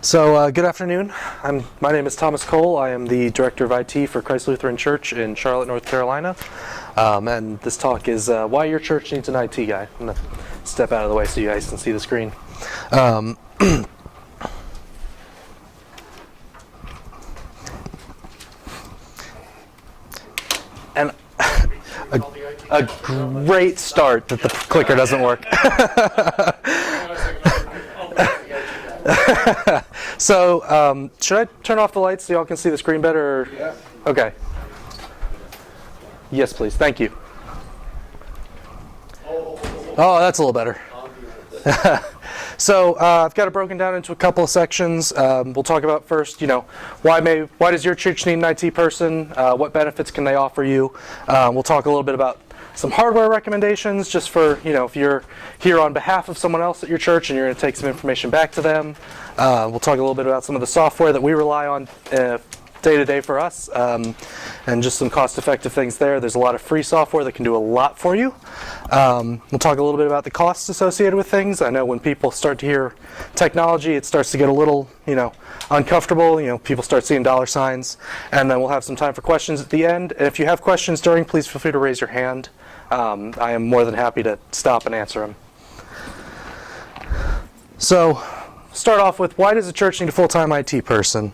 Good afternoon. My name is Thomas Cole. I am the Director of IT for Christ Lutheran Church in Charlotte, North Carolina. And this talk is why your church needs an IT guy. I'm going to step out of the way so you guys can see the screen. And a great start that the clicker doesn't work. So, should I turn off the lights so y'all can see the screen better? Yeah. Okay. Yes, please. Thank you. Oh, that's a little better. So, I've got it broken down into a couple of sections. We'll talk about first, why does your church need an IT person? What benefits can they offer you? We'll talk a little bit about some hardware recommendations, just for, if you're here on behalf of someone else at your church and you're going to take some information back to them. We'll talk a little bit about some of the software that we rely on day to day for us, and just some cost-effective things there. There's a lot of free software that can do a lot for you. We'll talk a little bit about the costs associated with things. I know when people start to hear technology, it starts to get a little, uncomfortable. People start seeing dollar signs, and then we'll have some time for questions at the end. And if you have questions during, please feel free to raise your hand. I am more than happy to stop and answer them. So, start off with, why does a church need a full-time IT person?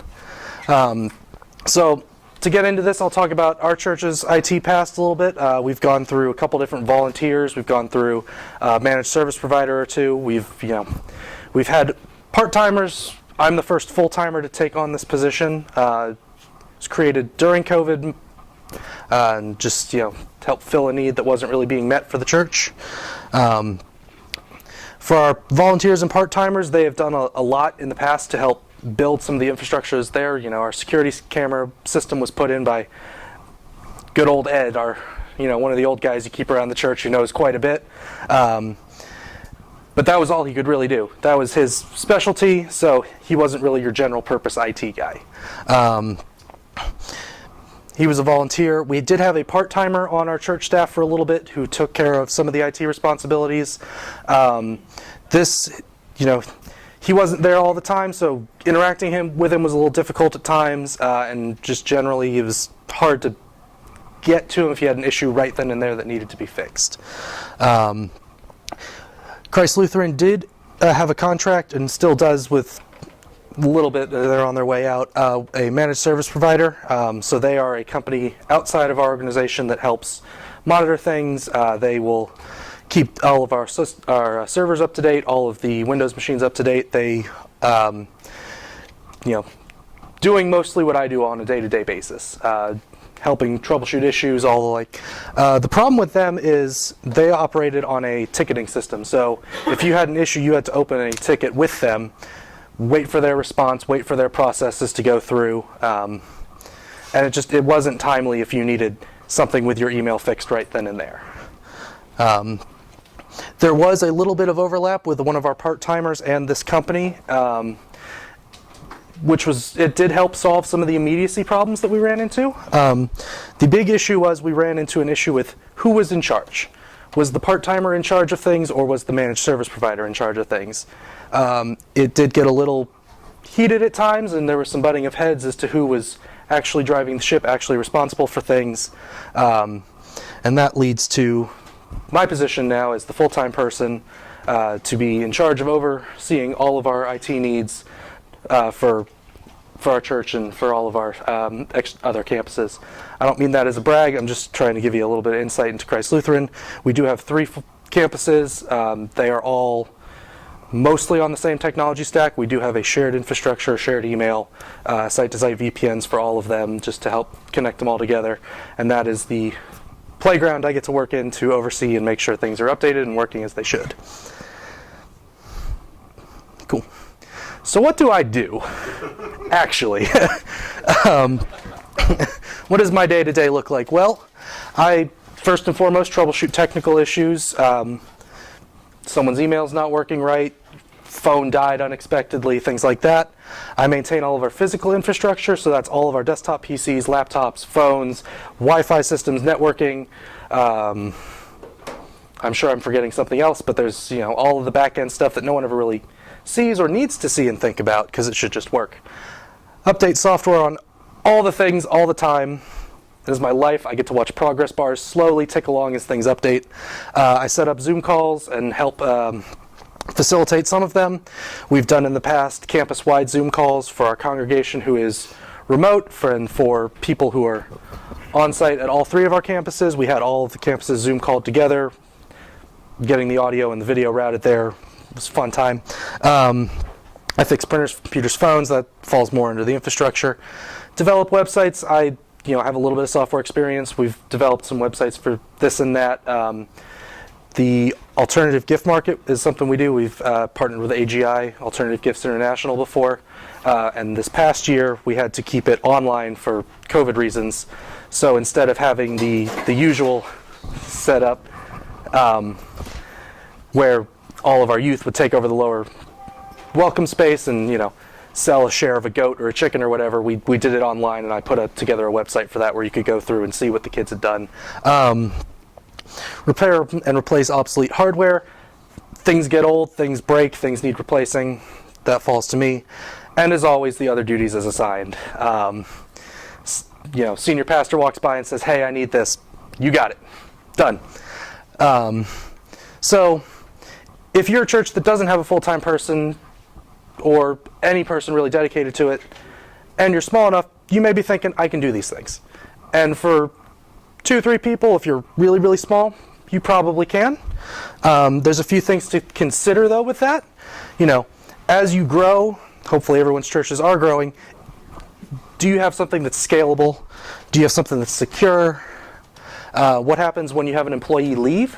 So, to get into this, I'll talk about our church's IT past a little bit. We've gone through a couple different volunteers. We've gone through a managed service provider or two. We've had part-timers. I'm the first full-timer to take on this position. It was created during COVID, and just to help fill a need that wasn't really being met for the church. For our volunteers and part-timers, they have done a lot in the past to help build some of the infrastructures there. Our security camera system was put in by good old Ed, one of the old guys you keep around the church who knows quite a bit. But that was all he could really do. That was his specialty, so he wasn't really your general purpose IT guy. He was a volunteer. We did have a part-timer on our church staff for a little bit who took care of some of the IT responsibilities. He wasn't there all the time, so interacting with him was a little difficult at times, and just generally it was hard to get to him if he had an issue right then and there that needed to be fixed. Christ Lutheran did have a contract, and still does with a little bit, they're on their way out, a managed service provider. So they are a company outside of our organization that helps monitor things. They will keep all of our servers up to date, all of the Windows machines up to date. They, doing mostly what I do on a day-to-day basis, helping troubleshoot issues, all the like. The problem with them is they operated on a ticketing system. So if you had an issue, you had to open a ticket with them, wait for their response, wait for their processes to go through, and it wasn't timely if you needed something with your email fixed right then and there. There was a little bit of overlap with one of our part-timers and this company, it did help solve some of the immediacy problems that we ran into. The big issue was we ran into an issue with who was in charge. Was the part-timer in charge of things, or was the managed service provider in charge of things? It did get a little heated at times, and there was some butting of heads as to who was actually driving the ship, actually responsible for things. And that leads to my position now as the full-time person to be in charge of overseeing all of our IT needs for our church and for all of our other campuses. I don't mean that as a brag. I'm just trying to give you a little bit of insight into Christ Lutheran. We do have 3 campuses. They are all mostly on the same technology stack. We do have a shared infrastructure, shared email, site-to-site VPNs for all of them, just to help connect them all together. And that is the playground I get to work in to oversee and make sure things are updated and working as they should. Cool. So what do I do, actually? What does my day-to-day look like? Well, I first and foremost troubleshoot technical issues. Someone's email's not working right, phone died unexpectedly, things like that. I maintain all of our physical infrastructure, so that's all of our desktop PCs, laptops, phones, Wi-Fi systems, networking. I'm sure I'm forgetting something else, but there's all of the back-end stuff that no one ever really sees or needs to see and think about, because it should just work. Update software on all the things all the time. It is my life. I get to watch progress bars slowly tick along as things update. I set up Zoom calls and help facilitate some of them. We've done in the past campus-wide Zoom calls for our congregation who is remote, and for people who are on site at all 3 of our campuses. We had all of the campuses Zoom called together, getting the audio and the video routed there. It was a fun time. I fix printers, computers, phones. That falls more under the infrastructure. Develop websites. I have a little bit of software experience. We've developed some websites for this and that. The alternative gift market is something we do. We've partnered with AGI, Alternative Gifts International, before. And this past year, we had to keep it online for COVID reasons. So instead of having the usual setup where all of our youth would take over the lower welcome space and, sell a share of a goat or a chicken or whatever, we did it online, and I put together a website for that where you could go through and see what the kids had done. Repair and replace obsolete hardware. Things get old, things break, things need replacing. That falls to me. And as always, the other duties as assigned. Senior pastor walks by and says, "Hey, I need this." You got it. Done. So if you're a church that doesn't have a full-time person or any person really dedicated to it, and you're small enough, you may be thinking, I can do these things. And for 2 or 3 people, if you're really, really small, you probably can. There's a few things to consider, though, with that. As you grow, hopefully everyone's churches are growing, do you have something that's scalable? Do you have something that's secure? What happens when you have an employee leave?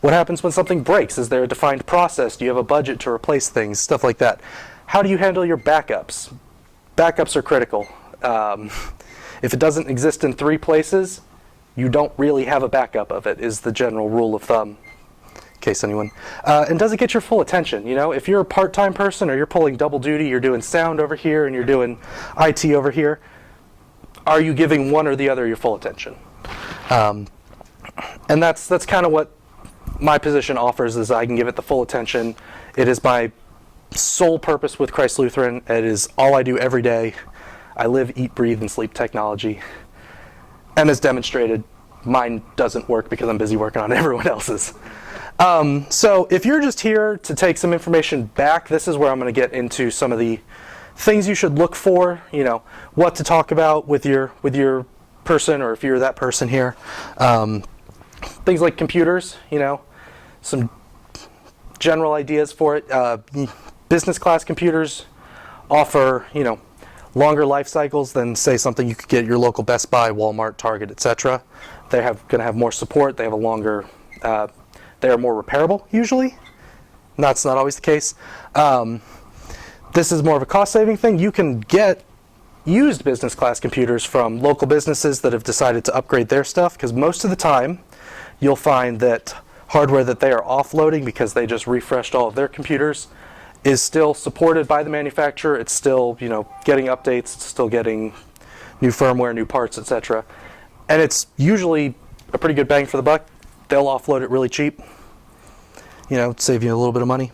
What happens when something breaks? Is there a defined process? Do you have a budget to replace things? Stuff like that. How do you handle your backups? Backups are critical. If it doesn't exist in 3 places, you don't really have a backup of it, is the general rule of thumb, in case anyone. And does it get your full attention? If you're a part-time person or you're pulling double duty, you're doing sound over here and you're doing IT over here, are you giving one or the other your full attention? And that's kind of what my position offers, is I can give it the full attention. It is my sole purpose with Christ Lutheran. It is all I do every day. I live, eat, breathe, and sleep technology. And as demonstrated, mine doesn't work because I'm busy working on everyone else's. So if you're just here to take some information back, this is where I'm going to get into some of the things you should look for, what to talk about with your person, or if you're that person here. Things like computers, some general ideas for it. Business class computers offer, longer life cycles than, say, something you could get at your local Best Buy, Walmart, Target, etc. They're going to have more support. They have a longer, they are more repairable usually. That's not always the case. This is more of a cost-saving thing. You can get used business class computers from local businesses that have decided to upgrade their stuff, because most of the time you'll find that hardware that they are offloading because they just refreshed all of their computers is still supported by the manufacturer. It's still, getting updates, it's still getting new firmware, new parts, etc. And it's usually a pretty good bang for the buck. They'll offload it really cheap, save you a little bit of money.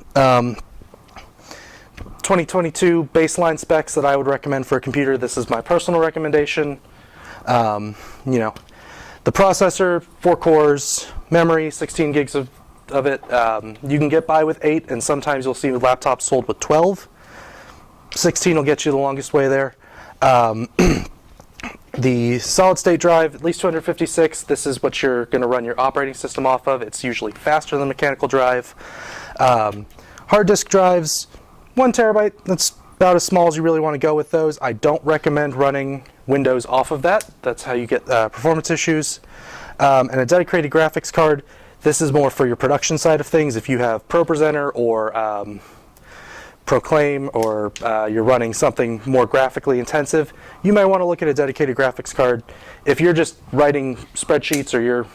2022 baseline specs that I would recommend for a computer. This is my personal recommendation. The processor, 4 cores, memory, 16 gigs of it. You can get by with 8, and sometimes you'll see laptops sold with 12. 16 will get you the longest way there. The solid state drive, at least 256. This is what you're going to run your operating system off of. It's usually faster than mechanical drive. Hard disk drives, 1 terabyte. That's about as small as you really want to go with those. I don't recommend running Windows off of that. That's how you get performance issues. And a dedicated graphics card. This is more for your production side of things. If you have ProPresenter or Proclaim, or you're running something more graphically intensive, you might want to look at a dedicated graphics card. If you're just writing spreadsheets or you're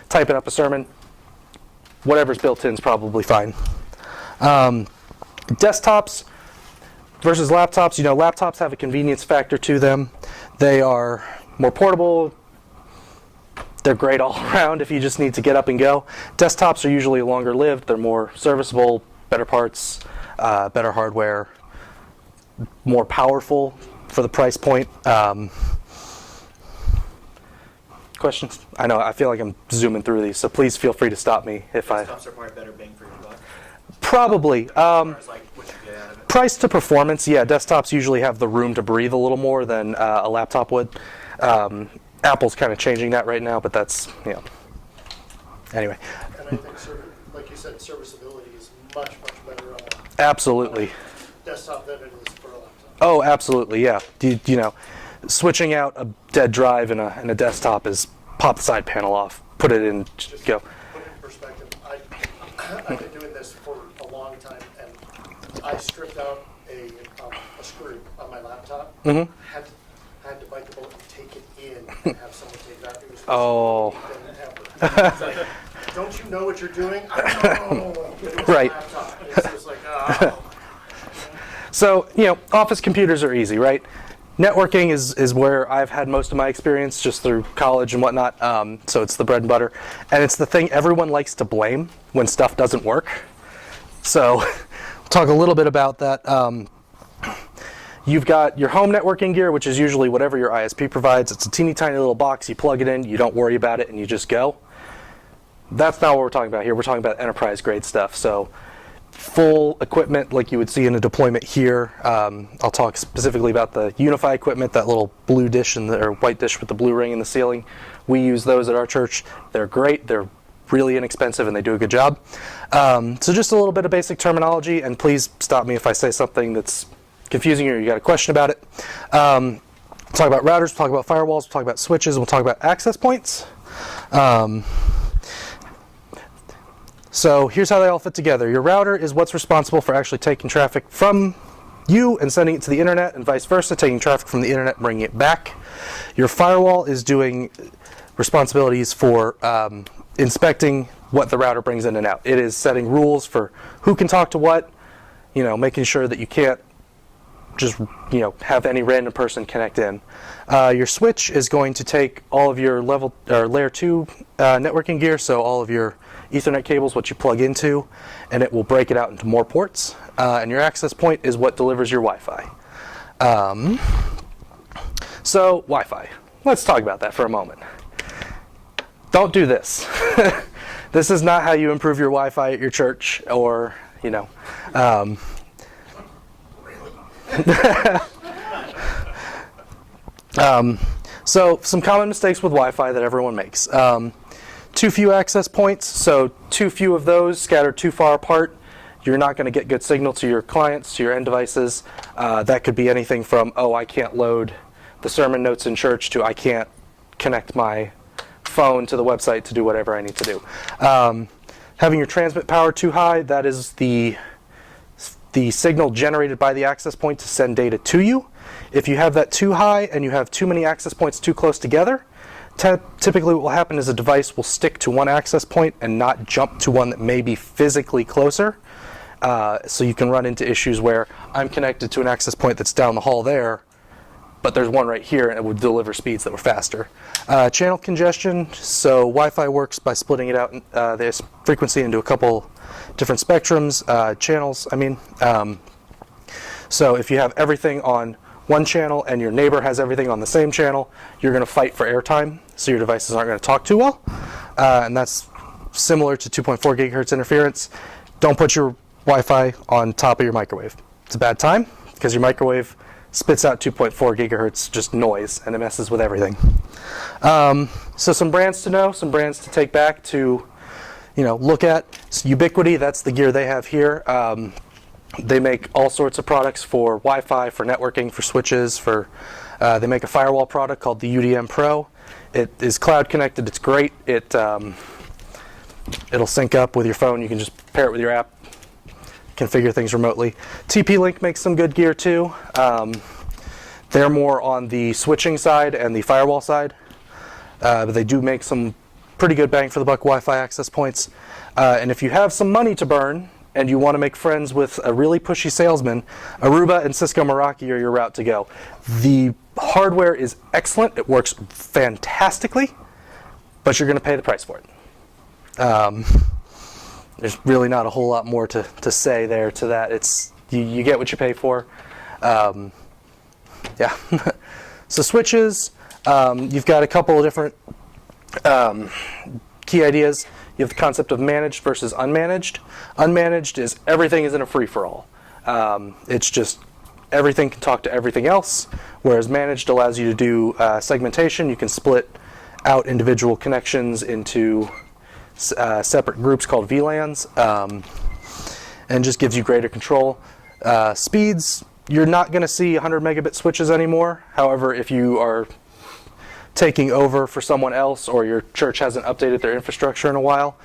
typing up a sermon, whatever's built in is probably fine. Desktops versus laptops. Laptops have a convenience factor to them. They are more portable. They're great all around if you just need to get up and go. Desktops are usually longer lived. They're more serviceable, better parts. better hardware, more powerful for the price point. Questions? I know, I feel like I'm zooming through these, so please feel free to stop me if I... Desktops are probably better bang for your buck. Probably. As far as like what you get out of it. Price to performance, yeah, desktops usually have the room to breathe a little more than a laptop would. Apple's kind of changing that right now, but that's, anyway. And I think, like you said, serviceability is much, much better on Absolutely. a desktop than it is for a laptop. Oh, absolutely, yeah. Switching out a dead drive in a desktop is pop the side panel off, put it in, Just go. put it in perspective, I've been doing this for a long time, and I stripped out a screw on my laptop. Mhm. Had to bite the bullet and take it in and have someone take that. It was the Oh. most ever. It's like, don't you know what you're doing? I know. It was Right. a laptop. And it's just like, oh. So, office computers are easy, right? Networking is where I've had most of my experience, just through college and whatnot. So it's the bread and butter. And it's the thing everyone likes to blame when stuff doesn't work. So we'll talk a little bit about that. You've got your home networking gear, which is usually whatever your ISP provides. It's a teeny tiny little box. You plug it in, you don't worry about it, and you just go. That's not what we're talking about here. We're talking about enterprise grade stuff. So full equipment like you would see in a deployment here. I'll talk specifically about the UniFi equipment, that little blue dish or white dish with the blue ring in the ceiling. We use those at our church. They're great. They're really inexpensive and they do a good job. So just a little bit of basic terminology, and please stop me if I say something that's confusing or you got a question about it. We'll talk about routers, we'll talk about firewalls, we'll talk about switches, we'll talk about access points. So here's how they all fit together. Your router is what's responsible for actually taking traffic from you and sending it to the internet, and vice versa, taking traffic from the internet and bringing it back. Your firewall is doing responsibilities for inspecting what the router brings in and out. It is setting rules for who can talk to what, making sure that you can't just have any random person connect in. Your switch is going to take all of your layer 2 networking gear, so all of your Ethernet cables, what you plug into, and it will break it out into more ports. And your access point is what delivers your Wi-Fi. So Wi-Fi. Let's talk about that for a moment. Don't do this. This is not how you improve your Wi-Fi at your church, or so some common mistakes with Wi-Fi that everyone makes. Too few access points, so too few of those scattered too far apart. You're not going to get good signal to your clients, to your end devices. That could be anything from, I can't load the sermon notes in church, to I can't connect my phone to the website to do whatever I need to do. Having your transmit power too high, that is the signal generated by the access point to send data to you. If you have that too high and you have too many access points too close together, typically what will happen is a device will stick to one access point and not jump to one that may be physically closer. So you can run into issues where I'm connected to an access point that's down the hall there, but there's one right here and it would deliver speeds that were faster. Channel congestion, so Wi-Fi works by splitting it out, this frequency into a couple different spectrums, channels, So if you have everything on one channel and your neighbor has everything on the same channel, you're going to fight for airtime, so your devices aren't going to talk too well. And that's similar to 2.4 gigahertz interference. Don't put your Wi-Fi on top of your microwave. It's a bad time because your microwave spits out 2.4 gigahertz just noise, and it messes with everything. So some brands to know, some brands to take back to look at. So Ubiquiti, that's the gear they have here. They make all sorts of products for Wi-Fi, for networking, for switches, they make a firewall product called the UDM Pro. It is cloud connected, it's great. It'll sync up with your phone. You can just pair it with your app, configure things remotely. TP-Link makes some good gear too. They're more on the switching side and the firewall side, but they do make some pretty good bang for the buck Wi-Fi access points. And if you have some money to burn and you want to make friends with a really pushy salesman, Aruba and Cisco Meraki are your route to go. The hardware is excellent. It works fantastically, but you're going to pay the price for it. There's really not a whole lot more to say there to that. It's you get what you pay for. Yeah. So switches, you've got a couple of different key ideas. You have the concept of managed versus unmanaged. Unmanaged is everything is in a free-for-all. It's just everything can talk to everything else, whereas managed allows you to do segmentation. You can split out individual connections into separate groups called VLANs, and just gives you greater control. Speeds, you're not going to see 100 megabit switches anymore. However, if you are taking over for someone else or your church hasn't updated their infrastructure in a while,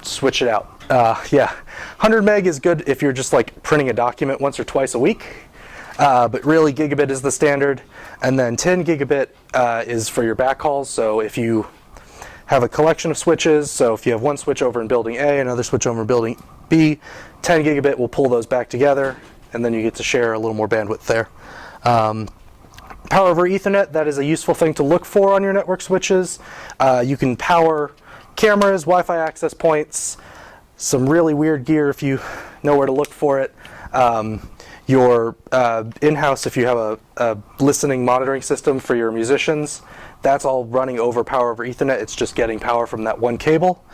switch it out. Yeah, 100 meg is good if you're just like printing a document once or twice a week, but really gigabit is the standard. And then 10 gigabit is for your backhauls. So if you have a collection of switches, so if you have one switch over in building A, another switch over in building B, 10 gigabit will pull those back together, and then you get to share a little more bandwidth there. Power over Ethernet, that is a useful thing to look for on your network switches. You can power cameras, Wi-Fi access points, some really weird gear if you know where to look for it. Your in-house, if you have a listening monitoring system for your musicians, that's all running over power over Ethernet. It's just getting power from that one cable.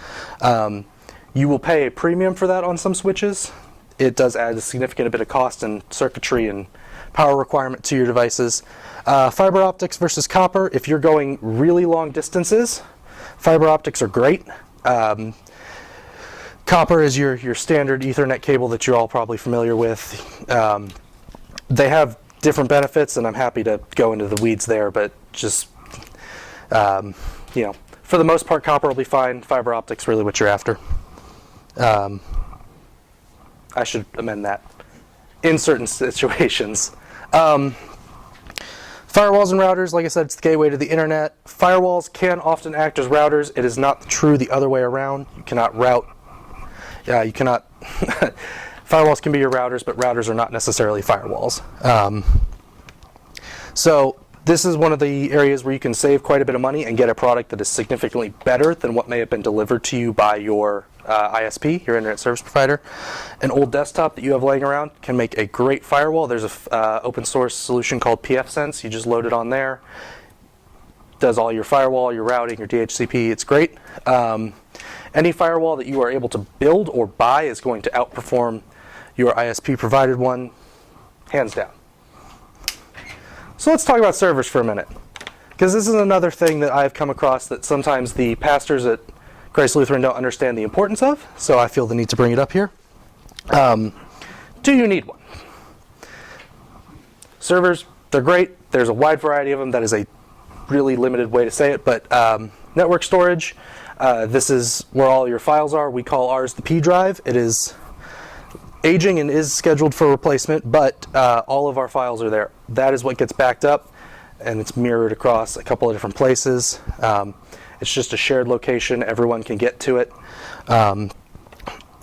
You will pay a premium for that on some switches. It does add a significant bit of cost and circuitry and power requirement to your devices. Fiber optics versus copper. If you're going really long distances, fiber optics are great. Copper is your standard Ethernet cable that you're all probably familiar with. They have different benefits, and I'm happy to go into the weeds there, but just, for the most part, copper will be fine. Fiber optics really what you're after. I should amend that. In certain situations. Firewalls and routers, like I said, it's the gateway to the internet. Firewalls can often act as routers. It is not true the other way around. You cannot route. You cannot. Firewalls can be your routers, but routers are not necessarily firewalls. So this is one of the areas where you can save quite a bit of money and get a product that is significantly better than what may have been delivered to you by your ISP, your internet service provider. An old desktop that you have laying around can make a great firewall. There's a open source solution called pfSense. You just load it on there. Does all your firewall, your routing, your DHCP. It's great. Any firewall that you are able to build or buy is going to outperform your ISP provided one, hands down. So let's talk about servers for a minute, because this is another thing that I've come across that sometimes the pastors at Christ Lutheran don't understand the importance of, so I feel the need to bring it up here. Do you need one? Servers, they're great. There's a wide variety of them. That is a really limited way to say it, but network storage, this is where all your files are. We call ours the P drive. It is aging and is scheduled for replacement, but all of our files are there. That is what gets backed up, and it's mirrored across a couple of different places. It's just a shared location. Everyone can get to it.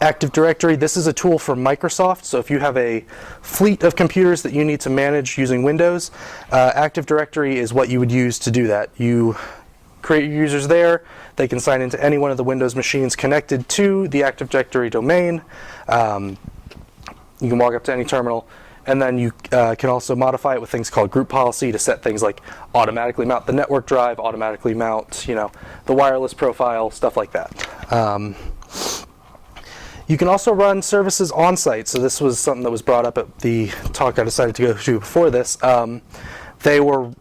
Active Directory, this is a tool for Microsoft, so if you have a fleet of computers that you need to manage using Windows, Active Directory is what you would use to do that. You create your users there. They can sign into any one of the Windows machines connected to the Active Directory domain. You can walk up to any terminal, and then you can also modify it with things called group policy to set things like automatically mount the network drive, automatically mount, the wireless profile, stuff like that. You can also run services on site. So this was something that was brought up at the talk I decided to go to before this. They were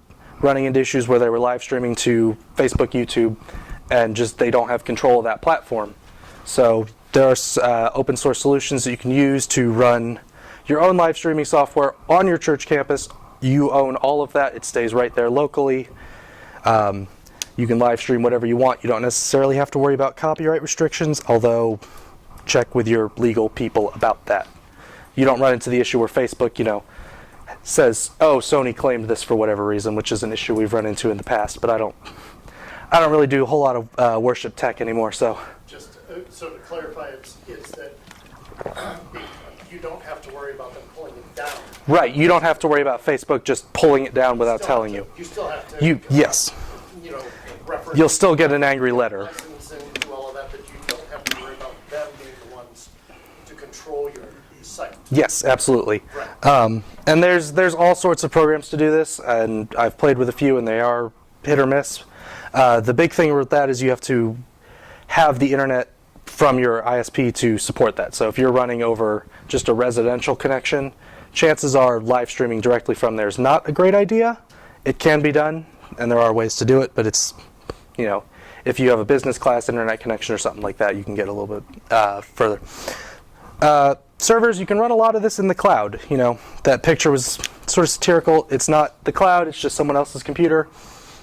running into issues where they were live streaming to Facebook, YouTube, and just they don't have control of that platform. So there are open source solutions that you can use to run your own live streaming software on your church campus. You own all of that. It stays right there locally. You can live stream whatever you want. You don't necessarily have to worry about copyright restrictions, although check with your legal people about that. You don't run into the issue where Facebook, says, "Oh, Sony claimed this for whatever reason," which is an issue we've run into in the past. But I don't really do a whole lot of worship tech anymore. So Just so to clarify, it's that you don't have to worry about them pulling it down. right, you don't have to worry about Facebook just pulling it down without telling you. You still have to. Yes, reference. you'll still get an angry letter. Licensing to all of that, but you don't have to worry about them being Yes, absolutely. Right. And there's all sorts of programs to do this, and I've played with a few, and they are hit or miss. The big thing with that is you have to have the internet from your ISP to support that. So if you're running over just a residential connection, chances are live streaming directly from there is not a great idea. It can be done, and there are ways to do it, but it's, if you have a business class internet connection or something like that, you can get a little bit further. Servers, you can run a lot of this in the cloud. That picture was sort of satirical. It's not the cloud, it's just someone else's computer.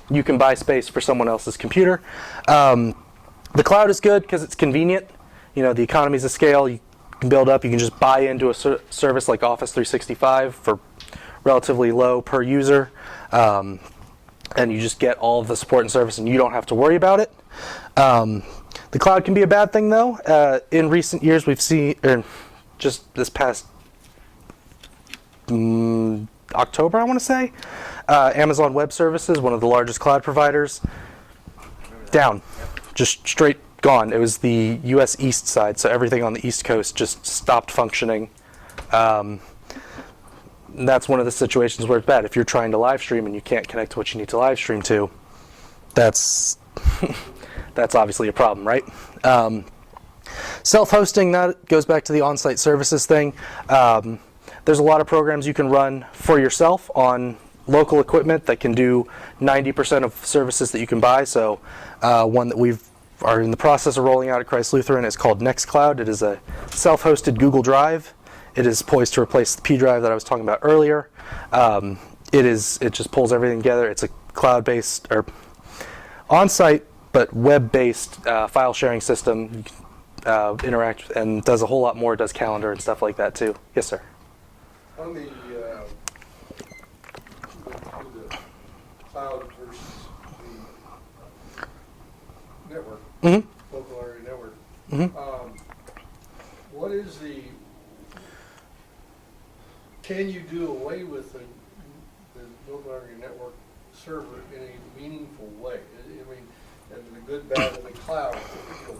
You can buy space for someone else's computer. The cloud is good because it's convenient. The economies of scale you can build up. You can just buy into a service like Office 365 for relatively low per user. And you just get all of the support and service, and you don't have to worry about it. The cloud can be a bad thing, though. In recent years, we've seen, just this past October, I want to say, Amazon Web Services, one of the largest cloud providers, down. Just straight gone. It was the U.S. East side, so everything on the East Coast just stopped functioning. That's one of the situations where it's bad. If you're trying to live stream and you can't connect to what you need to live stream to, that's that's obviously a problem, right? Self-hosting, that goes back to the on-site services thing. There's a lot of programs you can run for yourself on local equipment that can do 90% of services that you can buy. So one that we are in the process of rolling out at Christ Lutheran is called Nextcloud. It is a self-hosted Google Drive. It is poised to replace the P drive that I was talking about earlier. It just pulls everything together. It's a cloud-based or on-site but web-based file sharing system. You can interact and does a whole lot more. It does calendar and stuff like that too. Yes, sir. On the cloud versus the network, local area network, what is can you do away with the local area network server in a meaningful way? I mean, and the good, bad, and the cloud,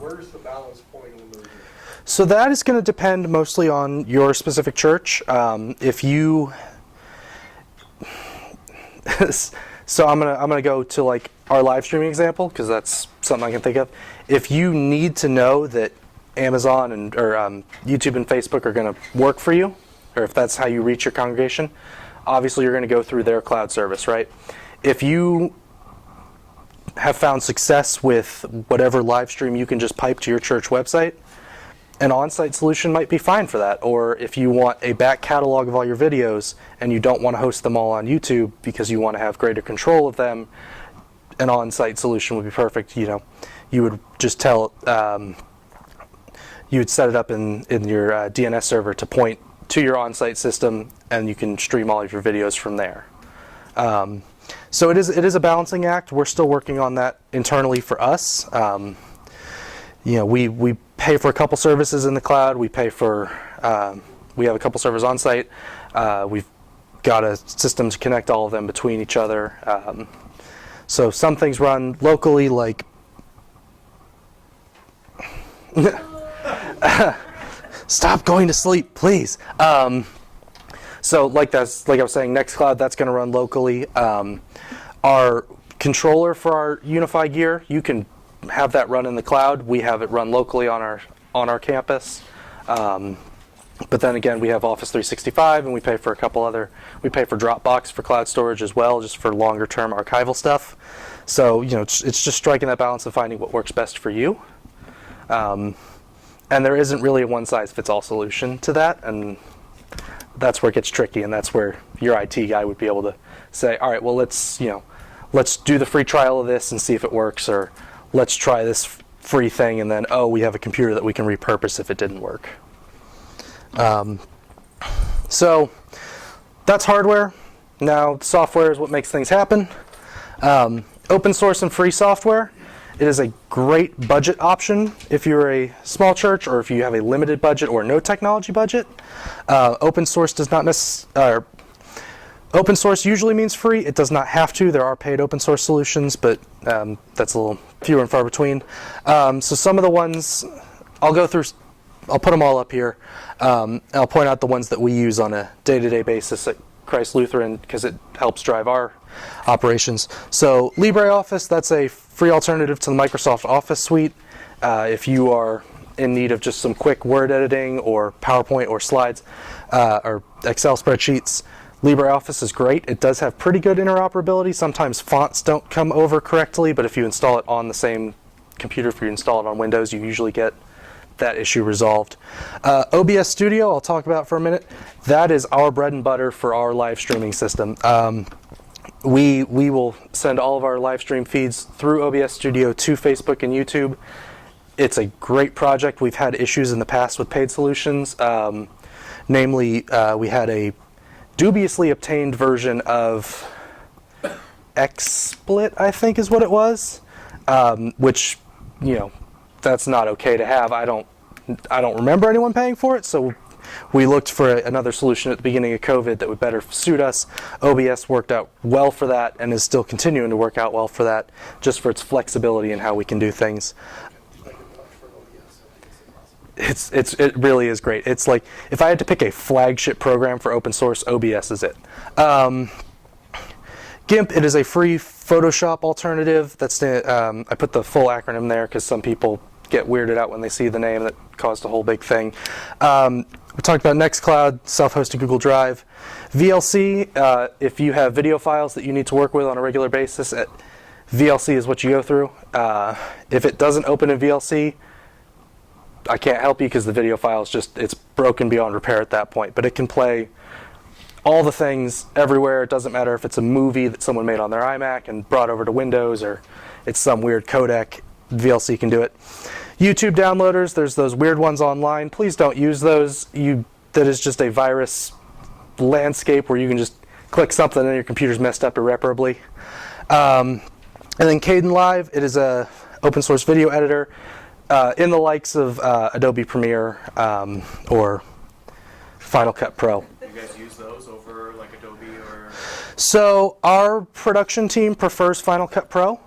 where's the balance point on those? So that is going to depend mostly on your specific church. If you, so I'm gonna go to like our live streaming example because that's something I can think of. If you need to know that Amazon or YouTube and Facebook are going to work for you, or if that's how you reach your congregation, obviously you're going to go through their cloud service, right? If you have found success with whatever live stream you can just pipe to your church website, an on-site solution might be fine for that. Or if you want a back catalog of all your videos and you don't want to host them all on YouTube because you want to have greater control of them, an on-site solution would be perfect. You would just tell, you would set it up in your DNS server to point to your on-site system, and you can stream all of your videos from there. So it is a balancing act. We're still working on that internally for us. We pay for a couple services in the cloud. We pay for we have a couple servers on site. We've got a system to connect all of them between each other. So some things run locally, like stop going to sleep, please. So like I was saying, Nextcloud, that's going to run locally. Our controller for our Unify gear, you can have that run in the cloud. We have it run locally on our campus. But then again, we have Office 365, and we pay for we pay for Dropbox for cloud storage as well, just for longer term archival stuff. So it's just striking that balance of finding what works best for you. And there isn't really a one-size-fits-all solution to that, and that's where it gets tricky, and that's where your IT guy would be able to say, all right, well, let's do the free trial of this and see if it works, or let's try this free thing, and then, we have a computer that we can repurpose if it didn't work. So that's hardware. Now, software is what makes things happen. Open source and free software. It is a great budget option if you're a small church or if you have a limited budget or no technology budget. Open source open source usually means free. It does not have to. There are paid open source solutions, but that's a little fewer and far between. So some of the ones, I'll go through I'll put them all up here. I'll point out the ones that we use on a day-to-day basis at Christ Lutheran because it helps drive our operations. So LibreOffice, that's a free alternative to the Microsoft Office suite. If you are in need of just some quick Word editing or PowerPoint or slides or Excel spreadsheets, LibreOffice is great. It does have pretty good interoperability. Sometimes fonts don't come over correctly, but if you install it on the same computer, if you install it on Windows, you usually get that issue resolved. OBS Studio, I'll talk about for a minute. That is our bread and butter for our live streaming system. We will send all of our live stream feeds through OBS Studio to Facebook and YouTube. It's a great project. We've had issues in the past with paid solutions. Namely, we had a dubiously obtained version of XSplit, I think is what it was, which, that's not okay to have. I don't remember anyone paying for it, so we looked for another solution at the beginning of COVID that would better suit us. OBS worked out well for that and is still continuing to work out well for that, just for its flexibility and how we can do things. It really is great. It's like, if I had to pick a flagship program for open source, OBS is it. GIMP, it is a free Photoshop alternative. I put the full acronym there because some people get weirded out when they see the name. That caused a whole big thing. We talked about Nextcloud, self-hosted Google Drive. VLC, if you have video files that you need to work with on a regular basis, VLC is what you go through. If it doesn't open in VLC, I can't help you because the video file is it's broken beyond repair at that point. But it can play all the things everywhere. It doesn't matter if it's a movie that someone made on their iMac and brought over to Windows, or it's some weird codec. VLC can do it. YouTube downloaders, there's those weird ones online. Please don't use those. That is just a virus landscape where you can just click something and your computer's messed up irreparably. And then Kdenlive, it is a open source video editor in the likes of Adobe Premiere or Final Cut Pro. You guys use those over like Adobe or? So our production team prefers Final Cut Pro,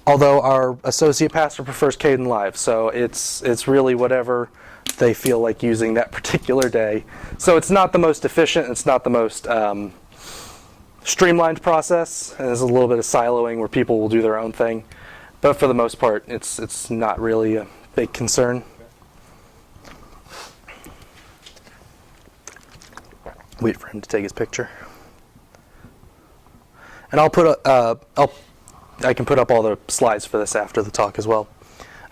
although our associate pastor prefers Kdenlive. So it's really whatever they feel like using that particular day. So it's not the most efficient. It's not the most streamlined process. And there's a little bit of siloing where people will do their own thing. But for the most part, it's not really a big concern. Wait for him to take his picture. And I'll put I can put up all the slides for this after the talk as well.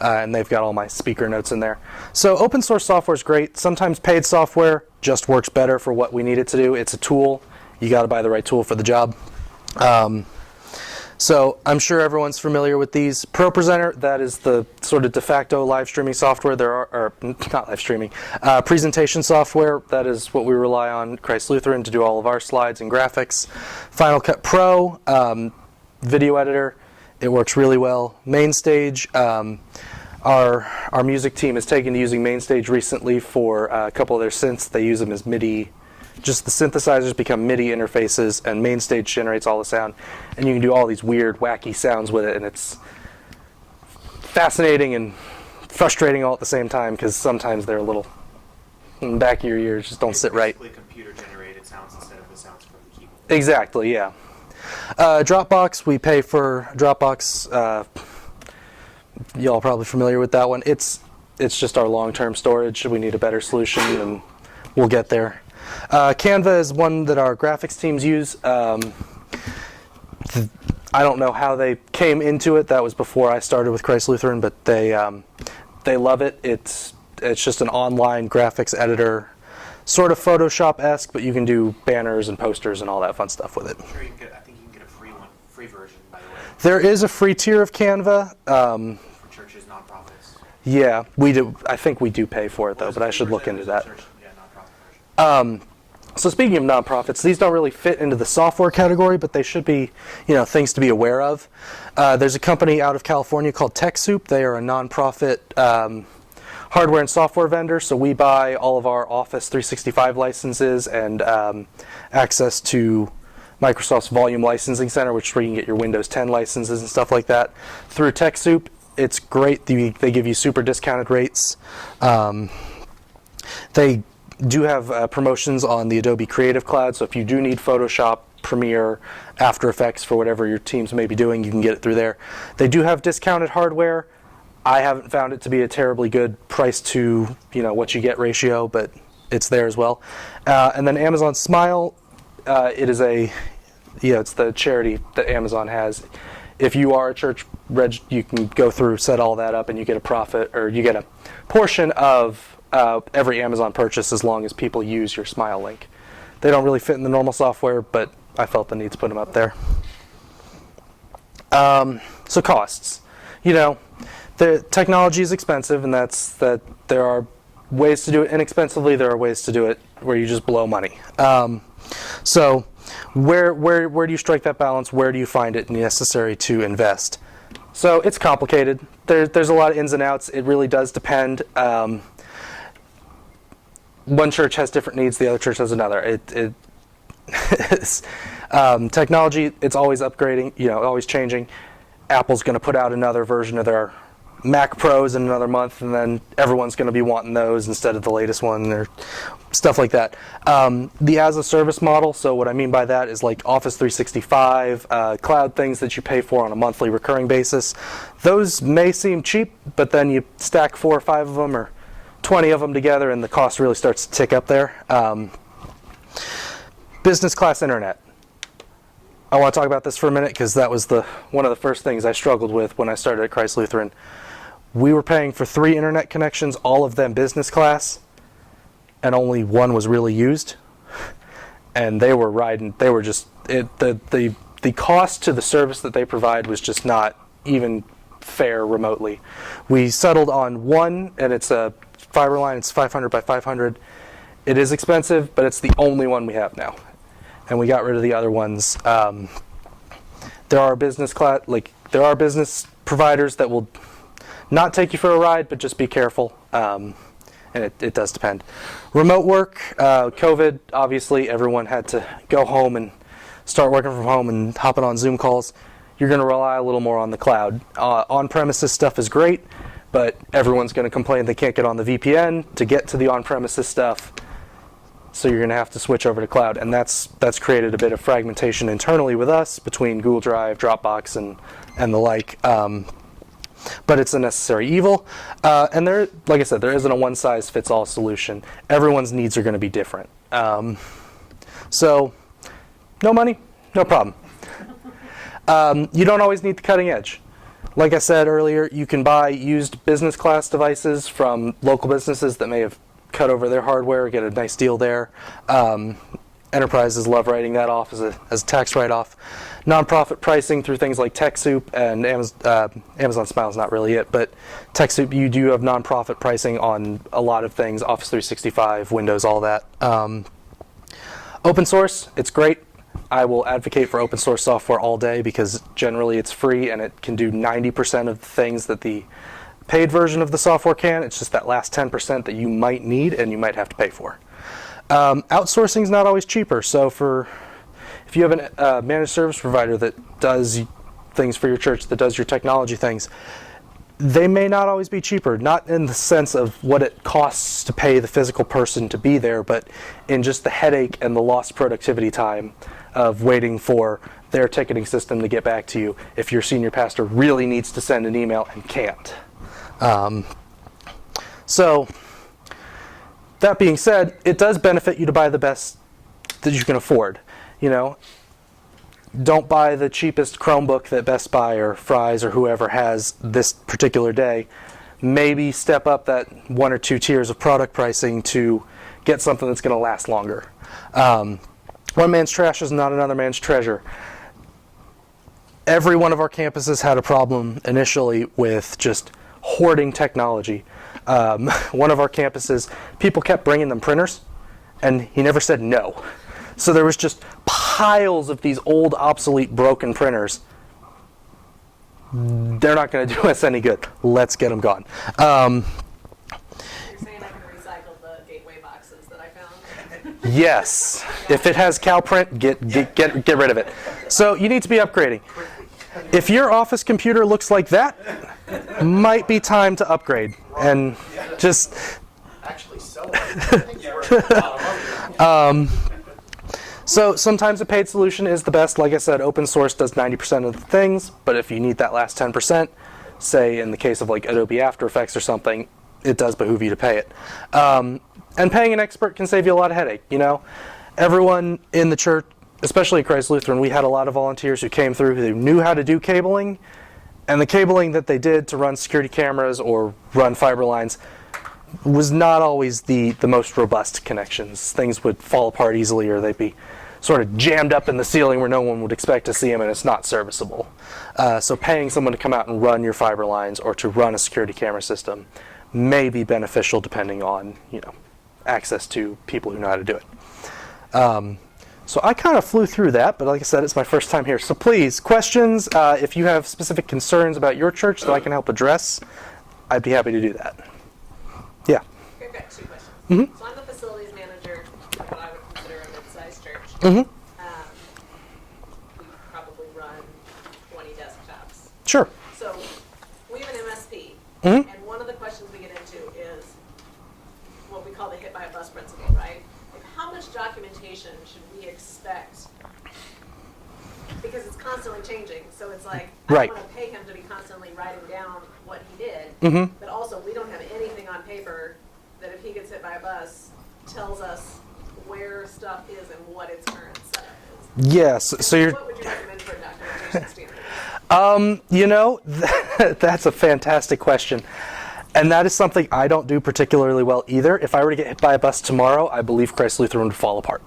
And they've got all my speaker notes in there. So open source software is great. Sometimes paid software just works better for what we need it to do. It's a tool. You got to buy the right tool for the job. So I'm sure everyone's familiar with these. ProPresenter, that is the sort of de facto live streaming software. Not live streaming, presentation software. That is what we rely on Christ Lutheran to do all of our slides and graphics. Final Cut Pro, video editor. It works really well. MainStage, our music team has taken to using MainStage recently for a couple of their synths. They use them as MIDI. Just the synthesizers become MIDI interfaces, and MainStage generates all the sound, and you can do all these weird, wacky sounds with it, and it's fascinating and frustrating all at the same time because sometimes they're a little in the back of your ears, just don't sit right. Basically computer-generated sounds instead of the sounds from the keyboard. Exactly, yeah. Dropbox, we pay for Dropbox. Y'all are probably familiar with that one. It's just our long-term storage. We need a better solution, and we'll get there. Canva is one that our graphics teams use. I don't know how they came into it. That was before I started with Christ Lutheran, but they love it. It's just an online graphics editor, sort of Photoshop-esque, but you can do banners and posters and all that fun stuff with it. I'm sure I think you can get a free version, by the way, There is a free tier of Canva. for churches, nonprofits. Yeah, we do. I think we do pay for it though, but I should look into that. Yeah, nonprofit version. So speaking of nonprofits, these don't really fit into the software category, but they should be, things to be aware of. There's a company out of California called TechSoup. They are a nonprofit hardware and software vendor. So we buy all of our Office 365 licenses and access to Microsoft's Volume Licensing Center, which is where you can get your Windows 10 licenses and stuff like that through TechSoup. It's great. They give you super discounted rates. They do have promotions on the Adobe Creative Cloud, so if you do need Photoshop, Premiere, After Effects for whatever your teams may be doing, you can get it through there. They do have discounted hardware. I haven't found it to be a terribly good price to what you get ratio, but it's there as well. And then Amazon Smile, it is it's the charity that Amazon has. If you are a church you can go through, set all that up, and you get a profit, or you get a portion of every Amazon purchase as long as people use your Smile link. They don't really fit in the normal software, but I felt the need to put them up there. So costs. The technology is expensive, and that there are ways to do it inexpensively. There are ways to do it where you just blow money. So where do you strike that balance? Where do you find it necessary to invest? So it's complicated. There's a lot of ins and outs. It really does depend. One church has different needs. The other church has another. Technology, it's always upgrading, always changing. Apple's going to put out another version of their Mac Pros in another month, and then everyone's going to be wanting those instead of the latest one, or stuff like that. The as-a-service model, so what I mean by that is like Office 365, cloud things that you pay for on a monthly recurring basis. Those may seem cheap, but then you stack 4 or 5 of them, or 20 of them together, and the cost really starts to tick up there. Business class internet. I want to talk about this for a minute because that was one of the first things I struggled with when I started at Christ Lutheran. We were paying for 3 internet connections, all of them business class, and only one was really used. And they were the cost to the service that they provide was just not even fair remotely. We settled on one, and it's a fiber line. It's 500 by 500. It is expensive, but it's the only one we have now. And we got rid of the other ones. There are business providers that will not take you for a ride, but just be careful. And it does depend. Remote work, COVID, obviously everyone had to go home and start working from home and hopping on Zoom calls. You're going to rely a little more on the cloud. On-premises stuff is great, but everyone's going to complain they can't get on the VPN to get to the on-premises stuff. So you're going to have to switch over to cloud, and that's created a bit of fragmentation internally with us between Google Drive, Dropbox, and the like. But it's a necessary evil. And like I said, there isn't a one-size-fits-all solution. Everyone's needs are going to be different. So no money, no problem. You don't always need the cutting edge. Like I said earlier, you can buy used business class devices from local businesses that may have cut over their hardware, get a nice deal there. Enterprises love writing that off as a tax write-off. Nonprofit pricing through things like TechSoup and Amazon Smile is not really it, but TechSoup, you do have nonprofit pricing on a lot of things, Office 365, Windows, all that. Open source, it's great. I will advocate for open source software all day because generally it's free and it can do 90% of the things that the paid version of the software can. It's just that last 10% that you might need and you might have to pay for. Outsourcing is not always cheaper. So if you have a managed service provider that does things for your church, that does your technology things, they may not always be cheaper. Not in the sense of what it costs to pay the physical person to be there, but in just the headache and the lost productivity time of waiting for their ticketing system to get back to you if your senior pastor really needs to send an email and can't. So that being said, it does benefit you to buy the best that you can afford. Don't buy the cheapest Chromebook that Best Buy or Fry's or whoever has this particular day. Maybe step up that 1 or 2 tiers of product pricing to get something that's going to last longer. One man's trash is not another man's treasure. Every one of our campuses had a problem initially with just hoarding technology. One of our campuses, people kept bringing them printers, and he never said no. So there was just piles of these old, obsolete, broken printers. They're not going to do us any good. Let's get them gone. You're saying I can recycle the gateway boxes that I found? Yes. If it has CalPrint, get rid of it. So you need to be upgrading. if your office computer looks like that, might be time to upgrade and just Actually sell it. So sometimes a paid solution is the best. Like I said, open source does 90% of the things, but if you need that last 10%, say in the case of like Adobe After Effects or something, it does behoove you to pay it. And paying an expert can save you a lot of headache. You know, everyone in the church, especially at Christ Lutheran, we had a lot of volunteers who came through who knew how to do cabling, and the cabling that they did to run security cameras or run fiber lines was not always the most robust connections. Things would fall apart easily, or they'd be sort of jammed up in the ceiling where no one would expect to see them, and it's not serviceable. So paying someone to come out and run your fiber lines or to run a security camera system may be beneficial depending on, you know, access to people who know how to do it. So I kind of flew through that, but like I said, it's my first time here. So please, questions, if you have specific concerns about your church that I can help address, I'd be happy to do that. Yeah. I've got two questions. Mhm. So I'm the facilities manager for what I would consider a mid-sized church. Mm-hmm. We probably run 20 desktops. Sure. So we have an MSP, Mhm. and one of the questions we get into is what we call the hit by a bus principle, right? Like, how much documentation should we expect? Because it's constantly changing, so it's like, I Right. don't want to pay him to be constantly writing down what he did, Mhm. but also we don't have anything on paper that if he gets hit by a bus, tells us where stuff is and what its current setup is. Yes. So you're. What would you recommend for a documentation standard? You know, that's a fantastic question. And that is something I don't do particularly well either. If I were to get hit by a bus tomorrow, I believe Christ Lutheran would fall apart.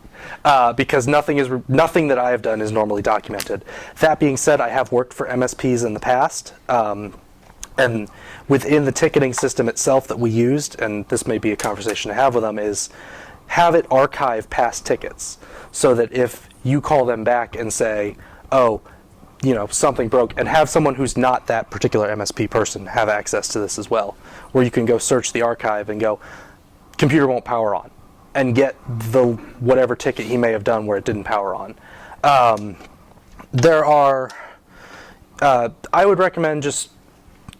Because nothing that I have done is normally documented. That being said, I have worked for MSPs in the past. And within the ticketing system itself that we used, and this may be a conversation to have with them, is have it archive past tickets. So that if you call them back and say, oh, you know, something broke, and have someone who's not that particular MSP person have access to this as well, where you can go search the archive and go, computer won't power on, and get the whatever ticket he may have done where it didn't power on. There are, I would recommend just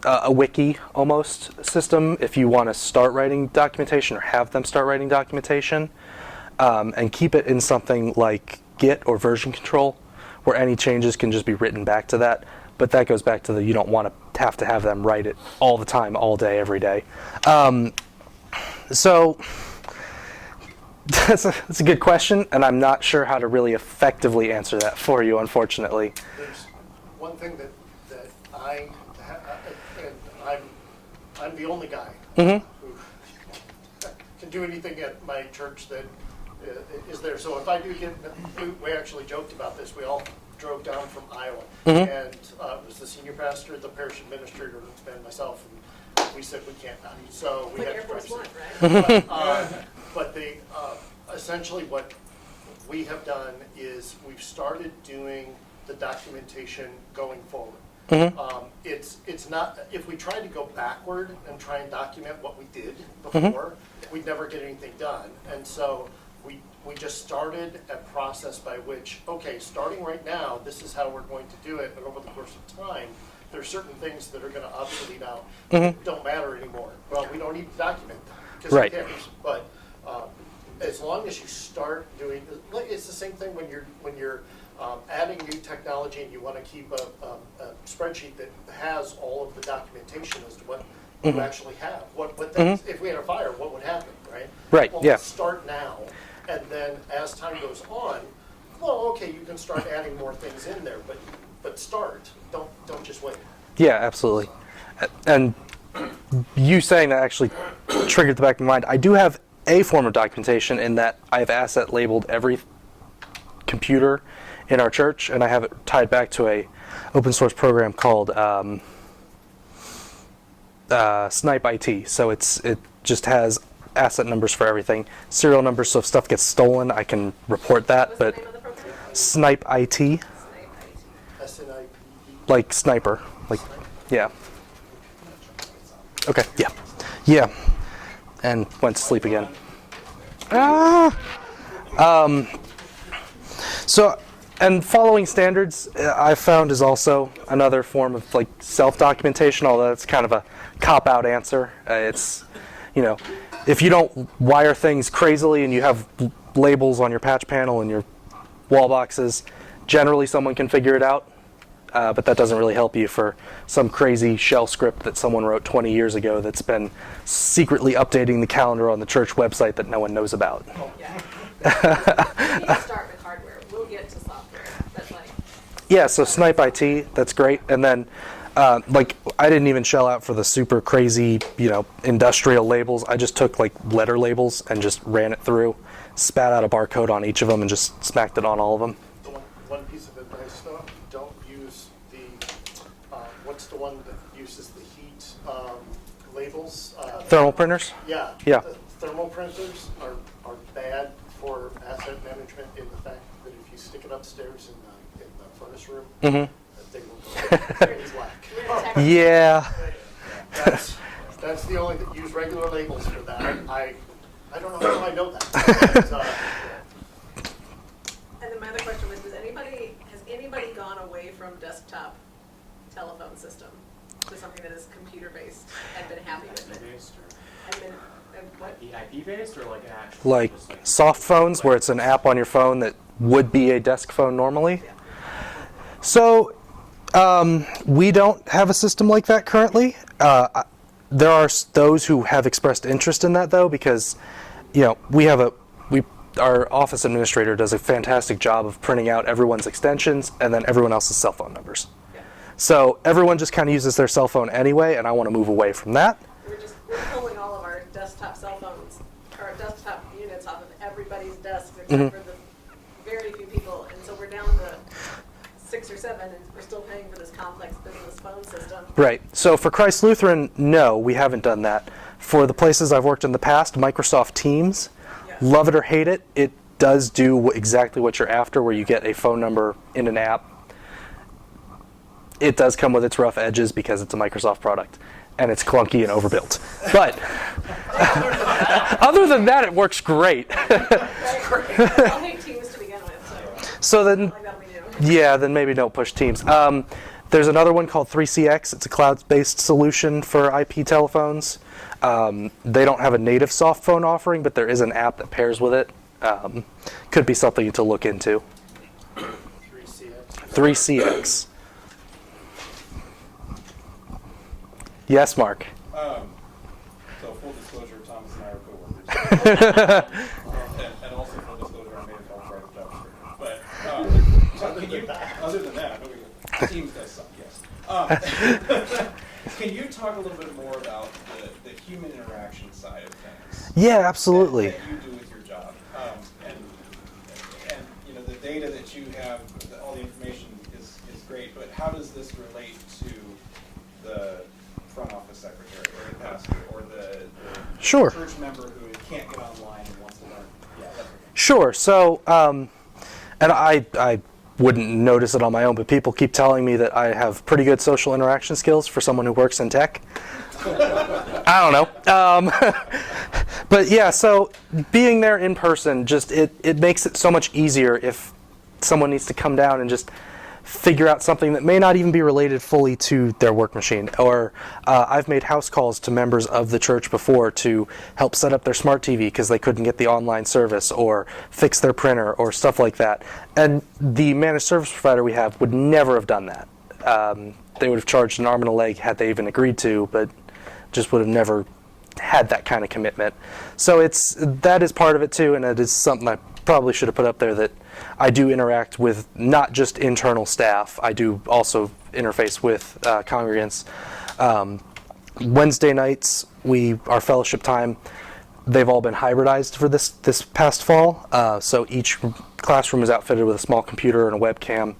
a wiki almost system if you want to start writing documentation or have them start writing documentation, and keep it in something like Git or version control, where any changes can just be written back to that. But that goes back to you don't want to have them write it all the time, all day, every day. So that's a good question, and I'm not sure how to really effectively answer that for you, unfortunately. There's one thing that I'm the only guy who can do anything at my church that is there. So if I do get, we actually joked about this. We all drove down from Iowa, and it was the senior pastor, the parish administrator, and myself, and we said we can't. So we Like had Air to Force drive. One, right? But essentially what we have done is we've started doing the documentation going forward. It's not, if we tried to go backward and try and document what we did before, we'd never get anything done. And so we just started a process by which, okay, starting right now, this is how we're going to do it, but over the course of time, there are certain things that are going to obsolete out, don't matter anymore. Well, we don't need to document them, because Right. who cares? But as long as you start doing, it's the same thing when you're adding new technology and you want to keep a spreadsheet that has all of the documentation as to what you actually have. What things, if we had a fire, what would happen, right? Right, Well, yeah. let's start now, and then as time goes on, well, okay, you can start adding more things in there, but start. Don't just wait. Yeah, absolutely. And you saying that actually triggered the back of my mind. I do have a form of documentation in that I have asset labeled every computer in our church, and I have it tied back to a open source program called Snipe IT. So it just has asset numbers for everything, serial numbers, so if stuff gets stolen, I can report that. What's But the name of the program? Snipe IT, Snipe IT. SNIPE. like sniper, like, yeah. Okay, yeah. Yeah. And went to sleep again. So And following standards, I've found, is also another form of like self-documentation, although that's kind of a cop-out answer. It's, you know, if you don't wire things crazily and you have labels on your patch panel and your wall boxes, generally someone can figure it out. But that doesn't really help you for some crazy shell script that someone wrote 20 years ago that's been secretly updating the calendar on the church website that no one knows about. Yeah. We need to start with hardware. We'll get to software. But like, Yeah, so Snipe IT, that's great. And then, like, I didn't even shell out for the super crazy, you know, industrial labels. I just took, like, letter labels and just ran it through, spat out a barcode on each of them, and just smacked it on all of them. The one piece of advice though, don't use the, what's the one that uses the heat labels? Thermal printers? Yeah. Yeah. The thermal printers are bad for asset management in the fact that if you stick it upstairs in the furnace room, that thing will go black. we're gonna tech- Yeah. That's the only, use regular labels for that. I don't know how I know that. But, And then my other question was, has anybody gone away from desktop telephone system to something that is computer-based and been happy with it? Based or And what? IP based or like an actual? Like just soft phones, where it's an app on your phone that would be a desk phone normally. So we don't have a system like that currently. There are those who have expressed interest in that, though, because, you know, our office administrator does a fantastic job of printing out everyone's extensions and then everyone else's cell phone numbers. So everyone just kind of uses their cell phone anyway, and I want to move away from that. We're pulling all of our desktop cell phones, our desktop units off of everybody's desks except for the very few people, and so we're down to 6 or 7, and we're still paying for this complex business phone system. Right. So for Christ Lutheran, no, we haven't done that. For the places I've worked in the past, Microsoft Teams, Yeah. love it or hate it, it does do exactly what you're after, where you get a phone number in an app. It does come with its rough edges because it's a Microsoft product, and it's clunky and overbuilt. But other than that, it works great. I hate Teams to begin with, so So then, like that we do. yeah, then maybe don't push Teams. There's another one called 3CX. It's a cloud-based solution for IP telephones. They don't have a native soft phone offering, but there is an app that pairs with it. Could be something to look into. 3CX. 3CX. Yes, Mark. So full disclosure, Thomas and I are coworkers. and also full disclosure, I made a call right at But can you, other than that, Teams does suck, yes. Can you talk a little bit more about the human interaction side of things? Yeah, absolutely. That you do with your job, and you know the data that you have, all the information is great. But how does this relate to the front office secretary or the pastor or the Sure. church member who can't get online and wants to learn? Yeah, that's okay. Sure. So, and I wouldn't notice it on my own, but people keep telling me that I have pretty good social interaction skills for someone who works in tech. I don't know. But yeah, so being there in person, just it makes it so much easier if someone needs to come down and just figure out something that may not even be related fully to their work machine. Or I've made house calls to members of the church before to help set up their smart TV because they couldn't get the online service, or fix their printer, or stuff like that. And the managed service provider we have would never have done that. They would have charged an arm and a leg had they even agreed to, but just would have never had that kind of commitment. So that is part of it too, and it is something I probably should have put up there, that I do interact with not just internal staff. I do also interface with congregants. Wednesday nights, our fellowship time, they've all been hybridized for this past fall. So each classroom is outfitted with a small computer and a webcam.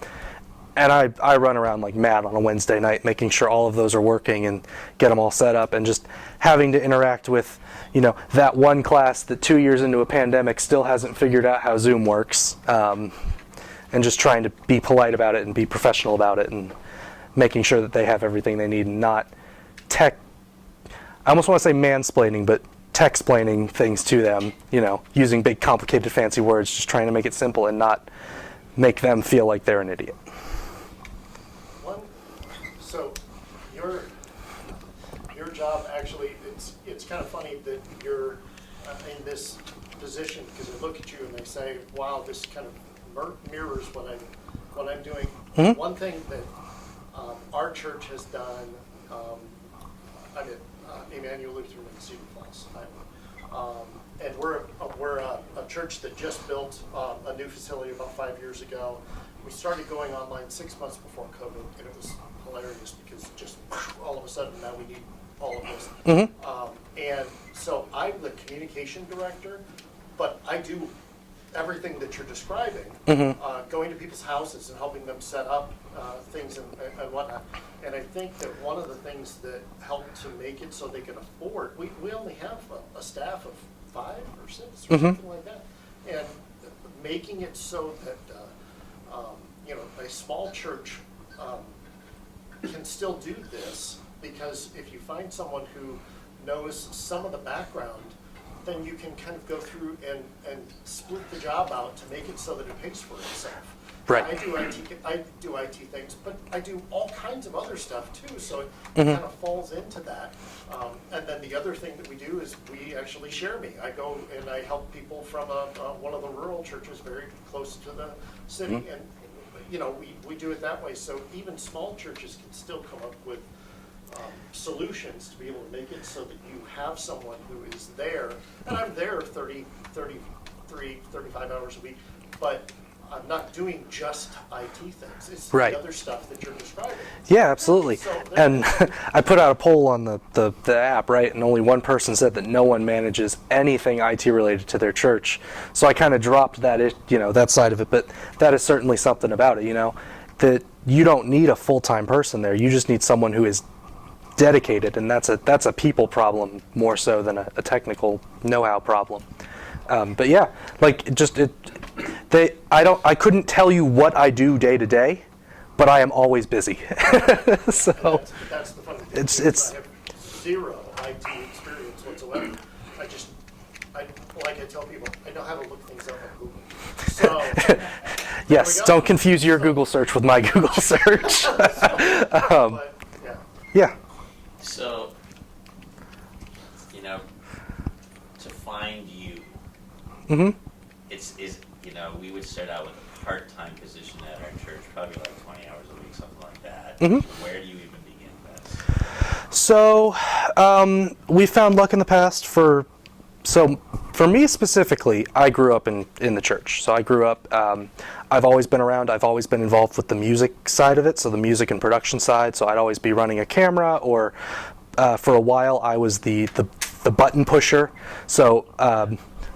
And I run around like mad on a Wednesday night, making sure all of those are working and get them all set up, and just having to interact with, that one class that 2 years into a pandemic still hasn't figured out how Zoom works, and just trying to be polite about it and be professional about it, and making sure that they have everything they need, and not I almost want to say mansplaining, but tech-splaining things to them, using big complicated fancy words, just trying to make it simple and not make them feel like they're an idiot. So your job actually, it's kind of funny that you're in this position, because I look at you and I say, wow, this kind of mirrors what I'm doing. Mm-hmm. One thing that our church has done, I'm at Emmanuel Lutheran in Cedar Falls, Iowa. And we're a church that just built a new facility about 5 years ago. We started going online 6 months before COVID, and it was hilarious because just all of a sudden now we need all of this. And so I'm the communication director, but I do everything that you're describing, going to people's houses and helping them set up things and whatnot. And I think that one of the things that helped to make it so they can afford, we only have a staff of 5 or 6 or something like that. And making it so that, a small church can still do this, because if you find someone who knows some of the background, then you can kind of go through and split the job out to make it so that it pays for itself. Right. I do IT things, but I do all kinds of other stuff too, so it kind of falls into that. And then the other thing that we do is we actually share me. I go and I help people from one of the rural churches very close to the city, and we do it that way. So even small churches can still come up with solutions to be able to make it so that you have someone who is there, and I'm there 30, 33, 35 hours a week, but I'm not doing just IT things. It's Right. the other stuff that you're describing. Yeah, absolutely. So And I put out a poll on the app, right? And only one person said that no one manages anything IT related to their church. So I kind of dropped that, that side of it. But that is certainly something about it, that you don't need a full-time person there. You just need someone who is dedicated, and that's a people problem more so than a technical know-how problem. But yeah, I couldn't tell you what I do day to day, but I am always busy. So that's the funny thing. it's I have zero IT experience whatsoever. Like I tell people, I know how to look things up on Google. So yes, go. don't confuse your Google search with my Google search. but, yeah. Yeah. So, to find you, we would start out with a part-time position at our church, probably like 20 hours a week, something like that. Where do you even begin this? So we found luck in the past for me specifically, I grew up in the church. So I grew up, I've always been around, I've always been involved with the music side of it, so the music and production side. So I'd always be running a camera, or for a while I was the button pusher. So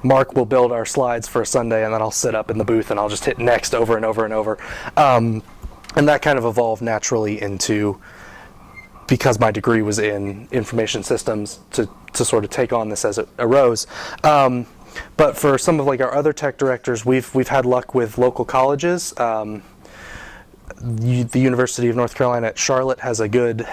Mark will build our slides for a Sunday, and then I'll sit up in the booth and I'll just hit next over and over and over. And that kind of evolved naturally into, because my degree was in information systems, to sort of take on this as it arose. But for some of our other tech directors, we've had luck with local colleges. The University of North Carolina at Charlotte has a good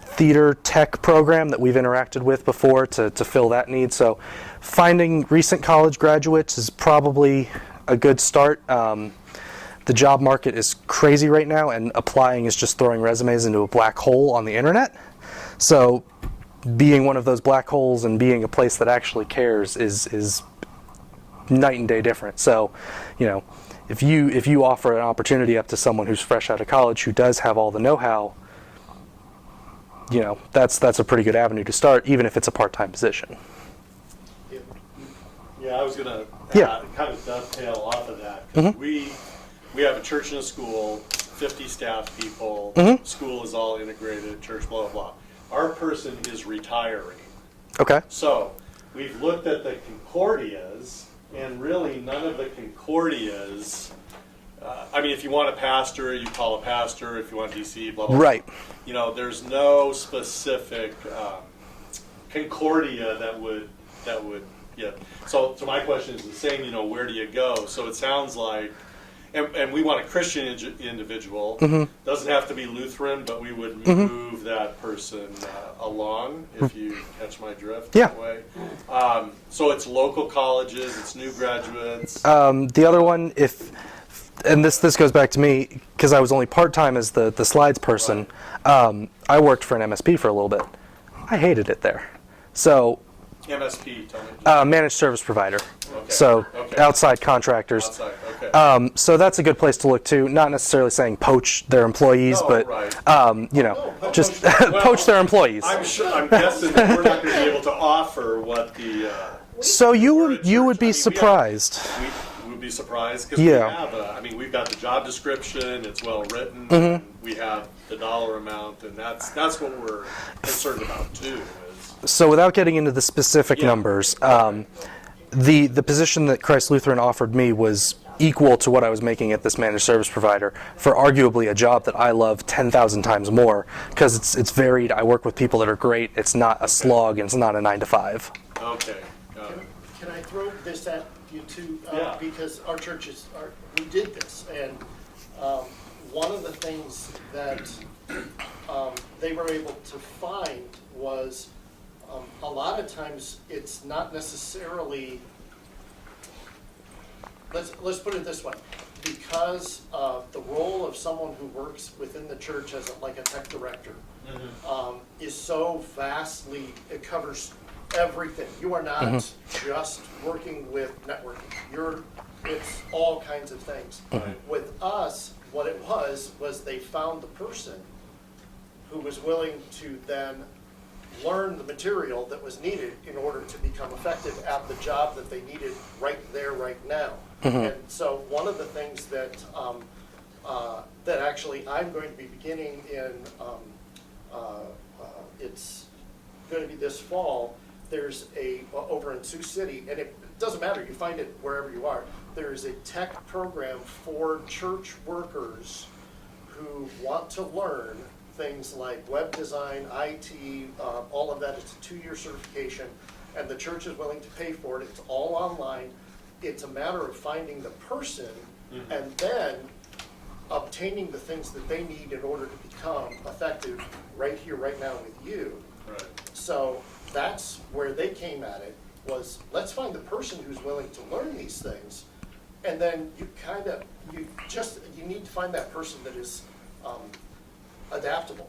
theater tech program that we've interacted with before to fill that need. So finding recent college graduates is probably a good start. The job market is crazy right now, and applying is just throwing resumes into a black hole on the internet. So being one of those black holes and being a place that actually cares is night and day different. So, if you offer an opportunity up to someone who's fresh out of college who does have all the know-how, that's a pretty good avenue to start, even if it's a part-time position. Yeah, I was going to Yeah. kind of dovetail off of that. We have a church and a school, 50 staff people, school is all integrated, church, blah, blah, blah. Our person is retiring. Okay. So we've looked at the Concordias, and really none of the Concordias, if you want a pastor, you call a pastor. If you want DC, blah, blah, blah. Right. There's no specific Concordia that would, yeah. So my question is the same, where do you go? So it sounds like and we want a Christian individual. Mm-hmm. Doesn't have to be Lutheran, but we would move that person along, if you catch my drift. Yeah. That way. So it's local colleges, it's new graduates. The other one, and this goes back to me because I was only part-time as the slides person. I worked for an MSP for a little bit. I hated it there. So MSP, tell me. managed service provider. Okay. So Okay. outside contractors. Outside, okay. So that's a good place to look too. Not necessarily saying poach their employees, No, but right. just Well, poach their employees. I'm guessing that we're not going to be able to offer what the. So you we're a would you church. would be I mean, surprised. We would be surprised because Yeah. we have we've got the job description. It's well written. Mm-hmm. We have the dollar amount, and that's what we're concerned about too. Is So without getting into the specific Yeah. numbers, the position that Christ Lutheran offered me was equal to what I was making at this managed service provider for arguably a job that I love 10,000 times more because it's varied. I work with people that are great. It's not a slog and it's not a 9 to 5. okay. Got it. Can I throw this at you too? Yeah. Because our churches, we did this, and one of the things that they were able to find was a lot of times it's not necessarily, let's put it this way, because the role of someone who works within the church as like a tech director is so vastly, it covers everything. You are not just working with networking. It's all kinds of things. With us, what it was they found the person who was willing to then learn the material that was needed in order to become effective at the job that they needed right there, right now. And so one of the things that that actually I'm going to be beginning in, it's going to be this fall, there's over in Sioux City, and it doesn't matter, you find it wherever you are, there's a tech program for church workers who want to learn things like web design, IT, all of that. It's a 2-year certification, and the church is willing to pay for it. It's all online. It's a matter of finding the person and then obtaining the things that they need in order to become effective right here, right now with you. Right. So that's where they came at it, was let's find the person who's willing to learn these things, and then you need to find that person that is adaptable,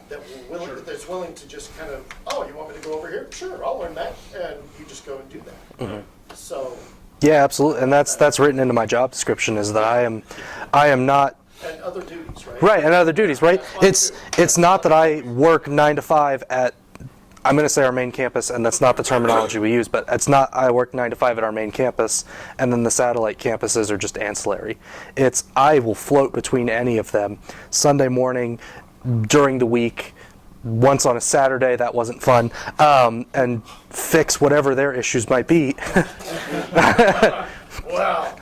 that's willing to just kind of, oh, you want me to go over here? Sure, I'll learn that, and you just go and do that. So, Yeah, absolutely, and that's written into my job description is that I am not and other duties, right? right and other duties. Right, it's not that I work 9 to 5 at. I'm going to say our main campus, and that's not the terminology we use, but it's not I work 9 to 5 at our main campus, and then the satellite campuses are just ancillary. It's I will float between any of them Sunday morning, during the week, once on a Saturday, that wasn't fun, and fix whatever their issues might be. Wow.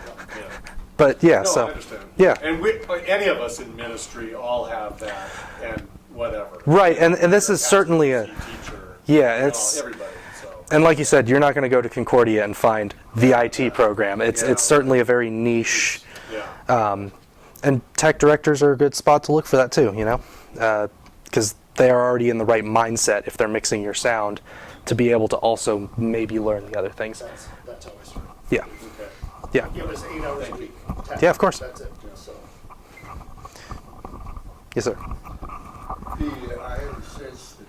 But yeah, No, I so understand. yeah. And any of us in ministry all have that, and whatever. Right, and this is certainly a teacher. yeah, you know, it's everybody. So. and like you said, you're not going to go to Concordia and find the IT program. It's certainly a very niche, Yeah. and tech directors are a good spot to look for that too. You know, because they are already in the right mindset if they're mixing your sound to be able to also maybe learn the other things. That's always true. Yeah, Okay. yeah, It was 8 hours a week. Yeah, of course. That's it, so. yes, sir. I have a sense that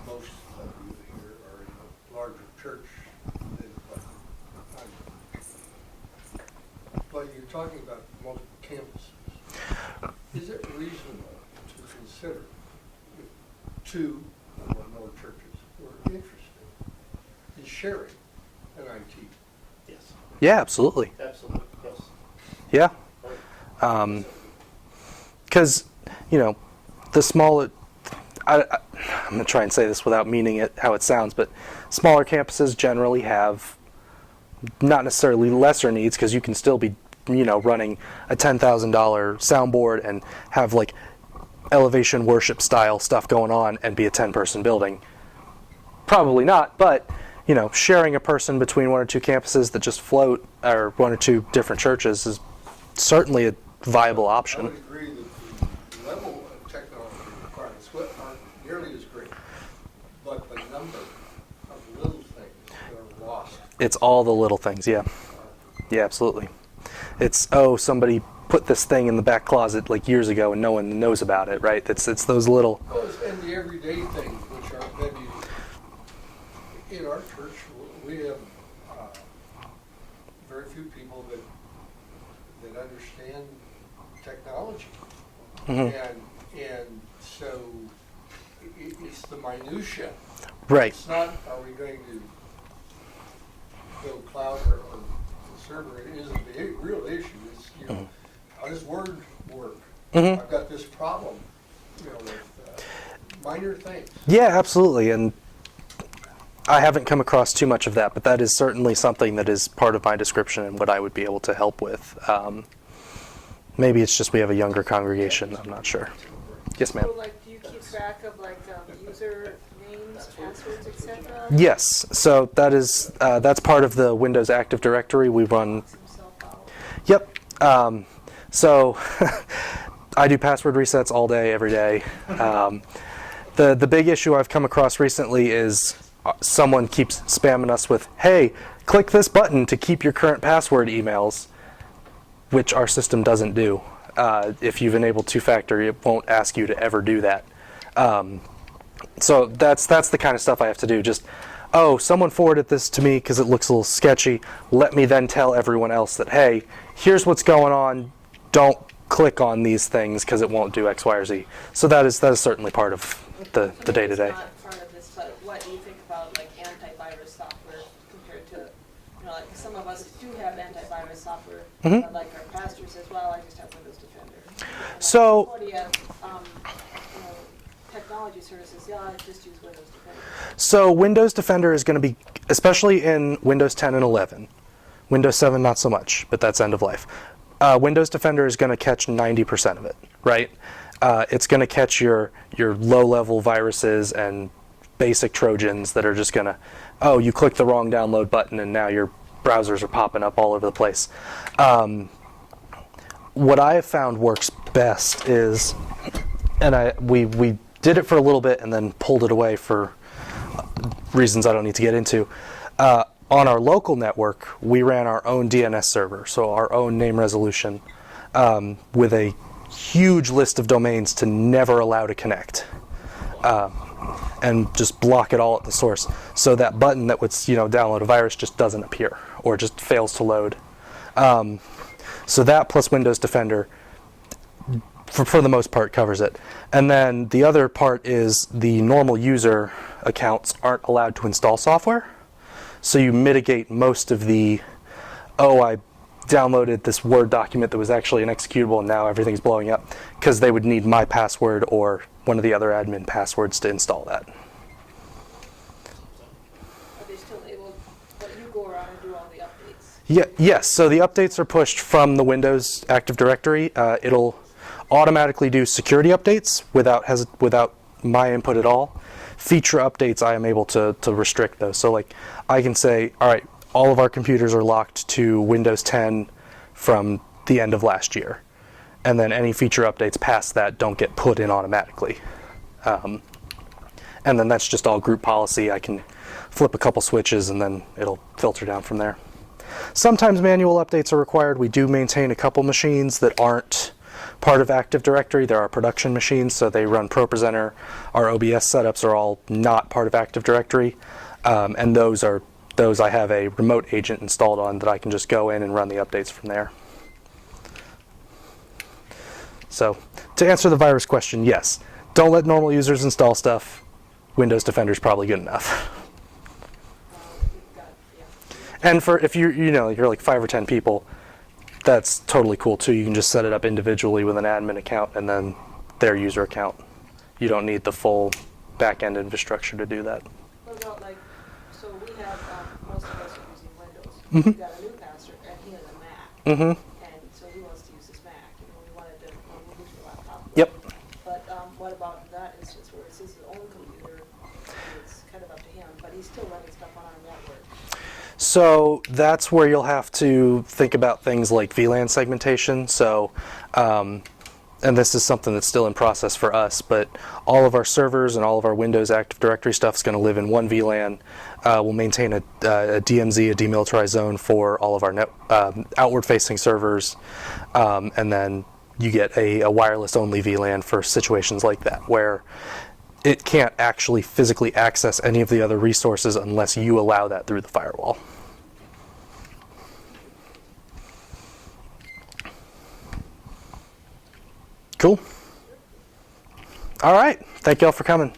most of you here are in a larger church than what I'm. But you're talking about most campuses. Is it reasonable to consider if 2 or more churches were interested in sharing an IT? Yes, Yeah, absolutely. absolutely, yes. Yeah. Right. Because, you know, the smaller, I'm going to try and say this without meaning it how it sounds, but smaller campuses generally have not necessarily lesser needs because you can still be, you know, running a $10,000 soundboard and have like elevation worship style stuff going on and be a 10-person building. Probably not, but, you know, sharing a person between 1 or 2 campuses that just float or 1 or 2 different churches is certainly a viable I option. would agree that the level of technology requirements aren't nearly as great, but the number of little things that are lost. It's all the little things, yeah. Yeah, absolutely. It's, oh, somebody put this thing in the back closet like years ago and no one knows about it, right? It's those little, And the everyday things, which are maybe, in our church, we have very few people that understand technology. And so it's the minutia. right. It's not, are we going to build cloud or server? It isn't the real issue. It's, how does Word work? I've got this problem, with minor things. Yeah, absolutely. And I haven't come across too much of that, but that is certainly something that is part of my description and what I would be able to help with. Maybe it's just we have a younger congregation. I'm not sure. Yes, ma'am. So, like, do you keep track of, like, user names, passwords, etc.? Yes. So that is that's part of the Windows Active Directory. We run. Himself out. Yep. So I do password resets all day, every day. The big issue I've come across recently is someone keeps spamming us with, hey, click this button to keep your current password emails, which our system doesn't do. If you've enabled two-factor, it won't ask you to ever do that. So that's the kind of stuff I have to do. Just, oh, someone forwarded this to me because it looks a little sketchy. Let me then tell everyone else that, hey, here's what's going on. Don't click on these things because it won't do X, Y, or Z. So that is certainly part of the day-to-day. It's not part of this, but what do you think about, like, antivirus software compared to, like, some of us do have antivirus software, but like our pastor says, well, I just have Windows Defender. And So- like, 40 have, technology services, yeah, I just use Windows Defender. So Windows Defender is going to be, especially in Windows 10 and 11. Windows 7 not so much, but that's end of life. Windows Defender is going to catch 90% of it, right? It's going to catch your low-level viruses and basic Trojans that are just going to, oh, you clicked the wrong download button and now your browsers are popping up all over the place. What I have found works best is, and we did it for a little bit and then pulled it away for reasons I don't need to get into. On our local network, we ran our own DNS server, so our own name resolution, with a huge list of domains to never allow to connect, and just block it all at the source. So that button that would download a virus just doesn't appear or just fails to load. So that plus Windows Defender, for the most part, covers it. And then the other part is the normal user accounts aren't allowed to install software. So you mitigate most of the, oh, I downloaded this Word document that was actually an executable and now everything's blowing up, because they would need my password or one of the other admin passwords to install that. Are they still able, but you go around and do all the updates? Yes, so the updates are pushed from the Windows Active Directory. It'll automatically do security updates without my input at all. Feature updates, I am able to restrict those. So like I can say, all right, all of our computers are locked to Windows 10 from the end of last year. And then any feature updates past that don't get put in automatically. And then that's just all group policy. I can flip a couple switches and then it'll filter down from there. Sometimes manual updates are required. We do maintain a couple machines that aren't part of Active Directory. There are production machines, so they run ProPresenter. Our OBS setups are all not part of Active Directory, and those I have a remote agent installed on that I can just go in and run the updates from there. So to answer the virus question, yes, don't let normal users install stuff. Windows Defender is probably good enough. And for if you're like 5 or 10 people, that's totally cool too. You can just set it up individually with an admin account and then their user account. You don't need the full back-end infrastructure to do that. What about, like, so we have, most of us are using Windows. Mhm. We got a new pastor and he has a Mac. And so he wants to use his Mac, we wanted to move to a laptop. Yep. But what about that instance where it's his own computer? It's kind of up to him, but he's still running stuff on our network. So that's where you'll have to think about things like VLAN segmentation. So, and this is something that's still in process for us, but all of our servers and all of our Windows Active Directory stuff is going to live in one VLAN. We'll maintain a DMZ, a demilitarized zone, for all of our outward-facing servers, and then you get a wireless-only VLAN for situations like that, where it can't actually physically access any of the other resources unless you allow that through the firewall. Cool. All right. Thank you all for coming.